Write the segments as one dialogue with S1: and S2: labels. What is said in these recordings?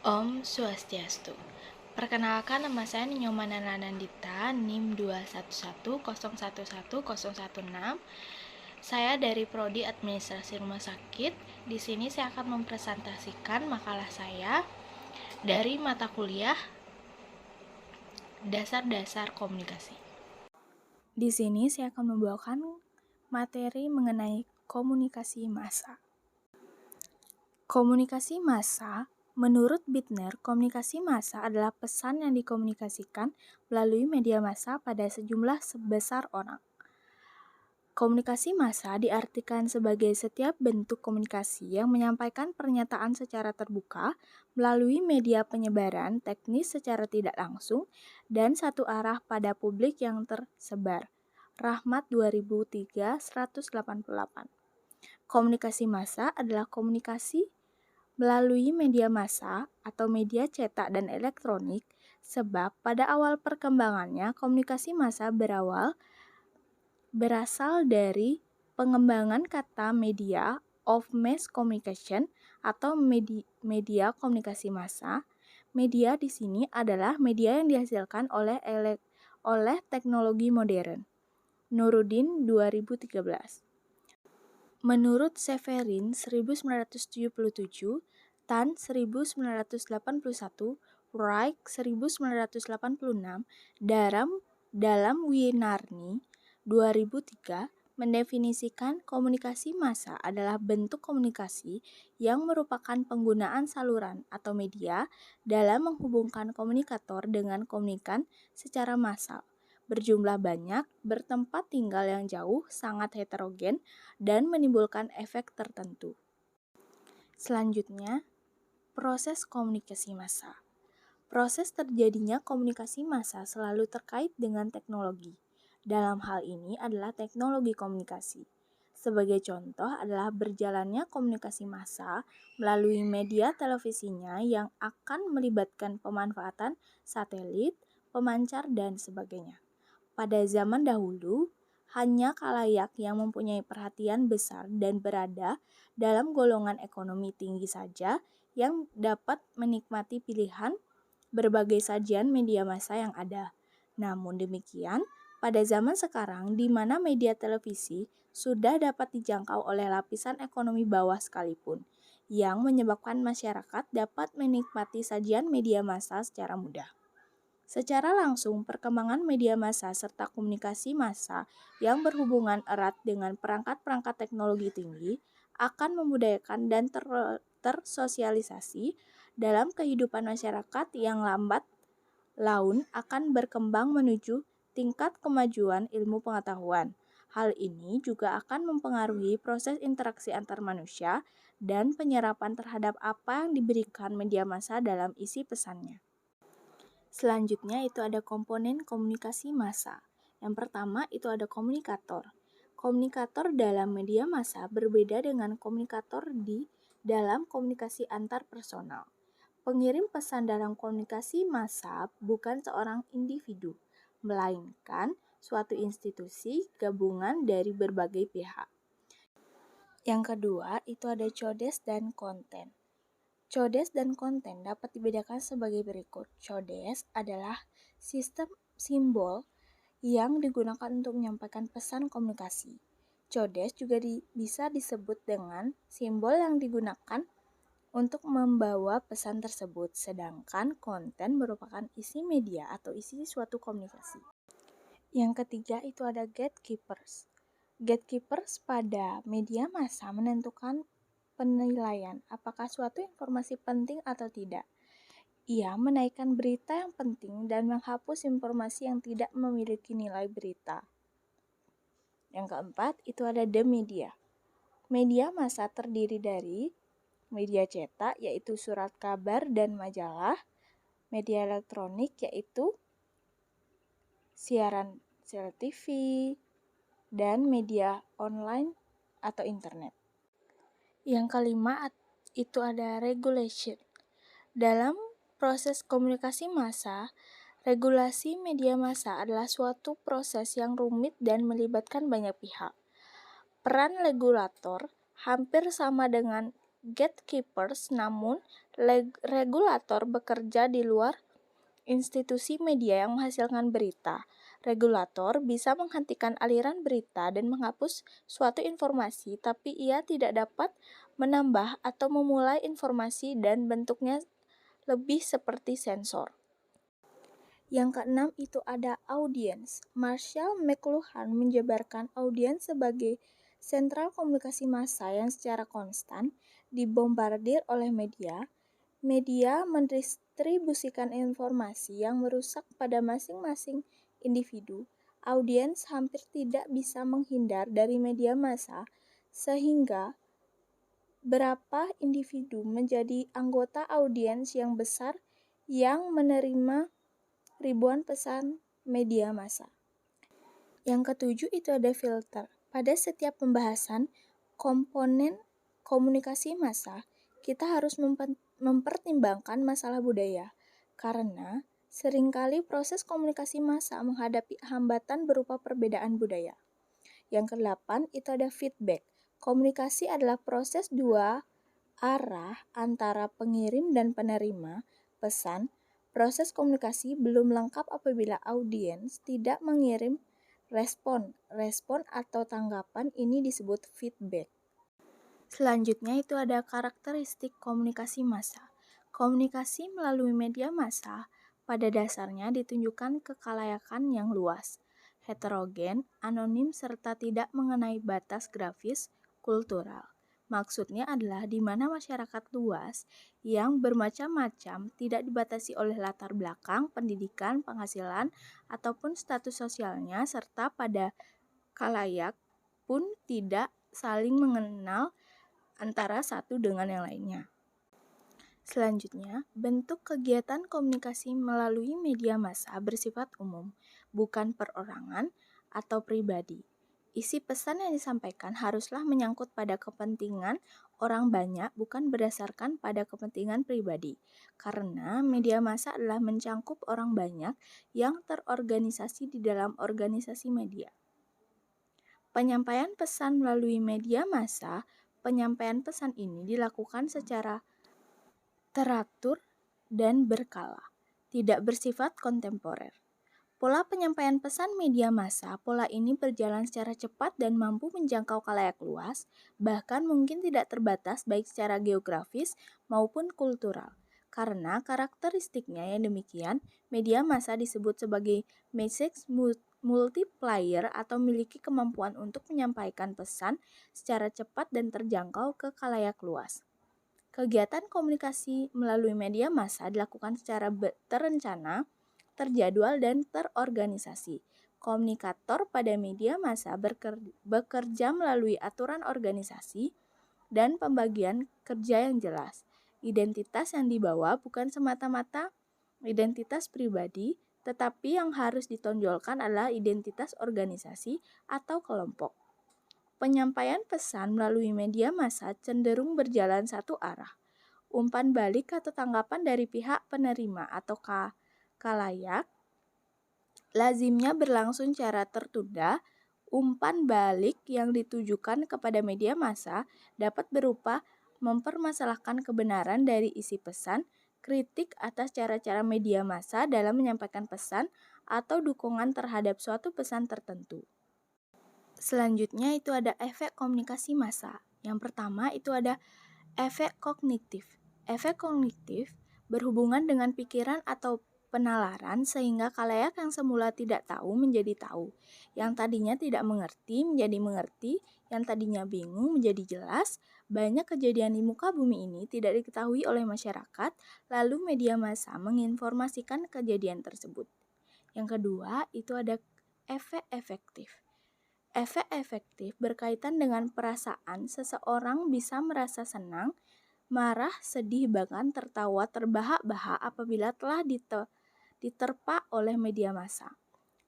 S1: Om Swastiastu. Perkenalkan, nama saya Ninyomana Nanandita, NIM 211011016. Saya dari Prodi Administrasi Rumah Sakit. Di sini saya akan mempresentasikan makalah saya dari mata kuliah Dasar-dasar Komunikasi. Di sini saya akan membawakan materi mengenai komunikasi massa. Komunikasi massa, menurut Bittner, komunikasi massa adalah pesan yang dikomunikasikan melalui media massa pada sejumlah sebesar orang. Komunikasi massa diartikan sebagai setiap bentuk komunikasi yang menyampaikan pernyataan secara terbuka melalui media penyebaran teknis secara tidak langsung dan satu arah pada publik yang tersebar. Rahmat 2003 188. Komunikasi massa adalah komunikasi melalui media massa atau media cetak dan elektronik, sebab pada awal perkembangannya komunikasi massa berasal dari pengembangan kata media of mass communication atau media komunikasi massa. Media di sini adalah media yang dihasilkan oleh teknologi modern. Nuruddin 2013. Menurut Severin 1977, Tan 1981, Wright 1986, dalam Winarni 2003 mendefinisikan komunikasi massa adalah bentuk komunikasi yang merupakan penggunaan saluran atau media dalam menghubungkan komunikator dengan komunikan secara massal, berjumlah banyak, bertempat tinggal yang jauh, sangat heterogen, dan menimbulkan efek tertentu. Selanjutnya, proses komunikasi massa. Proses terjadinya komunikasi massa selalu terkait dengan teknologi. Dalam hal ini adalah teknologi komunikasi. Sebagai contoh adalah berjalannya komunikasi massa melalui media televisinya yang akan melibatkan pemanfaatan satelit, pemancar, dan sebagainya. Pada zaman dahulu, hanya khalayak yang mempunyai perhatian besar dan berada dalam golongan ekonomi tinggi saja yang dapat menikmati pilihan berbagai sajian media massa yang ada. Namun demikian, pada zaman sekarang di mana media televisi sudah dapat dijangkau oleh lapisan ekonomi bawah sekalipun, yang menyebabkan masyarakat dapat menikmati sajian media massa secara mudah. Secara langsung, perkembangan media massa serta komunikasi massa yang berhubungan erat dengan perangkat-perangkat teknologi tinggi akan memudayakan dan tersosialisasi dalam kehidupan masyarakat yang lambat laun akan berkembang menuju tingkat kemajuan ilmu pengetahuan. Hal ini juga akan mempengaruhi proses interaksi antar manusia dan penyerapan terhadap apa yang diberikan media massa dalam isi pesannya. Selanjutnya itu ada komponen komunikasi massa. Yang pertama itu ada komunikator. Komunikator dalam media massa berbeda dengan komunikator di dalam komunikasi antar personal. Pengirim pesan dalam komunikasi massa bukan seorang individu, melainkan suatu institusi gabungan dari berbagai pihak. Yang kedua itu ada codes dan konten. Codes dan konten dapat dibedakan sebagai berikut. Codes adalah sistem simbol yang digunakan untuk menyampaikan pesan komunikasi. Codes juga bisa disebut dengan simbol yang digunakan untuk membawa pesan tersebut, sedangkan konten merupakan isi media atau isi suatu komunikasi. Yang ketiga itu ada gatekeepers. Gatekeepers pada media massa menentukan penilaian apakah suatu informasi penting atau tidak. Ia menaikkan berita yang penting dan menghapus informasi yang tidak memiliki nilai berita. Yang keempat itu ada the media. Media massa terdiri dari media cetak yaitu surat kabar dan majalah, media elektronik yaitu siaran TV, dan media online atau internet. Yang kelima itu ada regulation. Dalam proses komunikasi massa, regulasi media massa adalah suatu proses yang rumit dan melibatkan banyak pihak. Peran regulator hampir sama dengan gatekeepers, namun Regulator bekerja di luar institusi media yang menghasilkan berita. Regulator bisa menghentikan aliran berita dan menghapus suatu informasi, tapi ia tidak dapat menambah atau memulai informasi dan bentuknya lebih seperti sensor. Yang keenam itu ada audiens. Marshall McLuhan menjabarkan audiens sebagai sentral komunikasi massa yang secara konstan dibombardir oleh media. Media mendistribusikan informasi yang merusak pada masing-masing individu. Audiens hampir tidak bisa menghindar dari media massa, sehingga berapa individu menjadi anggota audiens yang besar yang menerima ribuan pesan media massa. Yang ketujuh itu ada filter. Pada setiap pembahasan komponen komunikasi massa, kita harus mempertimbangkan masalah budaya, karena seringkali proses komunikasi massa menghadapi hambatan berupa perbedaan budaya. Yang kedelapan itu ada feedback. Komunikasi adalah proses dua arah antara pengirim dan penerima pesan. Proses komunikasi belum lengkap apabila audiens tidak mengirim respon. Respon atau tanggapan ini disebut feedback. Selanjutnya itu ada karakteristik komunikasi massa. Komunikasi melalui media massa pada dasarnya ditunjukkan kekalayakan yang luas, heterogen, anonim, serta tidak mengenai batas grafis kultural. Maksudnya adalah di mana masyarakat luas yang bermacam-macam tidak dibatasi oleh latar belakang, pendidikan, penghasilan, ataupun status sosialnya, serta pada khalayak pun tidak saling mengenal antara satu dengan yang lainnya. Selanjutnya, bentuk kegiatan komunikasi melalui media massa bersifat umum, bukan perorangan atau pribadi. Isi pesan yang disampaikan haruslah menyangkut pada kepentingan orang banyak, bukan berdasarkan pada kepentingan pribadi. Karena media massa adalah mencangkup orang banyak yang terorganisasi di dalam organisasi media. Penyampaian pesan melalui media massa, penyampaian pesan ini dilakukan secara teratur dan berkala, tidak bersifat kontemporer. Pola penyampaian pesan media massa, pola ini berjalan secara cepat dan mampu menjangkau khalayak luas, bahkan mungkin tidak terbatas baik secara geografis maupun kultural. Karena karakteristiknya yang demikian, media massa disebut sebagai message multiplier atau memiliki kemampuan untuk menyampaikan pesan secara cepat dan terjangkau ke khalayak luas. Kegiatan komunikasi melalui media massa dilakukan secara terencana, terjadwal, dan terorganisasi. Komunikator pada media massa bekerja melalui aturan organisasi dan pembagian kerja yang jelas. Identitas yang dibawa bukan semata-mata identitas pribadi, tetapi yang harus ditonjolkan adalah identitas organisasi atau kelompok. Penyampaian pesan melalui media massa cenderung berjalan satu arah. Umpan balik atau tanggapan dari pihak penerima atau khalayak lazimnya berlangsung secara tertunda. Umpan balik yang ditujukan kepada media massa dapat berupa mempermasalahkan kebenaran dari isi pesan, kritik atas cara-cara media massa dalam menyampaikan pesan, atau dukungan terhadap suatu pesan tertentu. Selanjutnya itu ada efek komunikasi massa. Yang pertama itu ada efek kognitif. Efek kognitif berhubungan dengan pikiran atau penalaran sehingga khalayak yang semula tidak tahu menjadi tahu, yang tadinya tidak mengerti menjadi mengerti, yang tadinya bingung menjadi jelas. Banyak kejadian di muka bumi ini tidak diketahui oleh masyarakat, lalu media massa menginformasikan kejadian tersebut. Yang kedua itu ada efek efektif. Efek efektif berkaitan dengan perasaan. Seseorang bisa merasa senang, marah, sedih, bahkan tertawa terbahak-bahak apabila telah diterpa oleh media massa.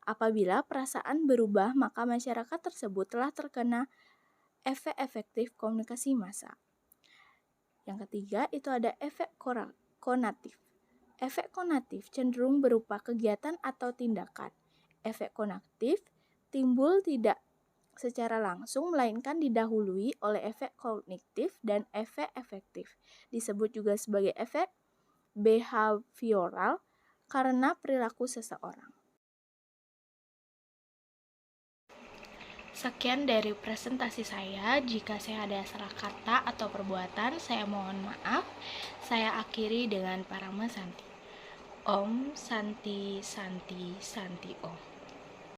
S1: Apabila perasaan berubah, maka masyarakat tersebut telah terkena efek efektif komunikasi massa. Yang ketiga itu ada efek konatif. Efek konatif cenderung berupa kegiatan atau tindakan. Efek konatif timbul tidak secara langsung, melainkan didahului oleh efek kognitif dan efek efektif. Disebut juga sebagai efek behavioral karena perilaku seseorang. Sekian dari presentasi saya. Jika saya ada salah kata atau perbuatan, saya mohon maaf. Saya akhiri dengan Parama Santi. Om Santi Santi Santi Om.